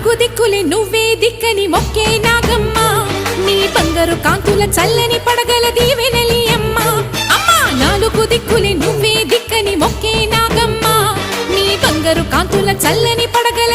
నాలుగు దిక్కులే నువ్వే దిక్కని మొక్కే నాగమ్మ నీ బంగారు కాంతుల చల్లని పడగల దీవెనలి అమ్మ అమ్మా నాలుగు దిక్కులే నువ్వే దిక్కని మొక్కే నాగమ్మ నీ బంగారు కాంతుల చల్లని పడగల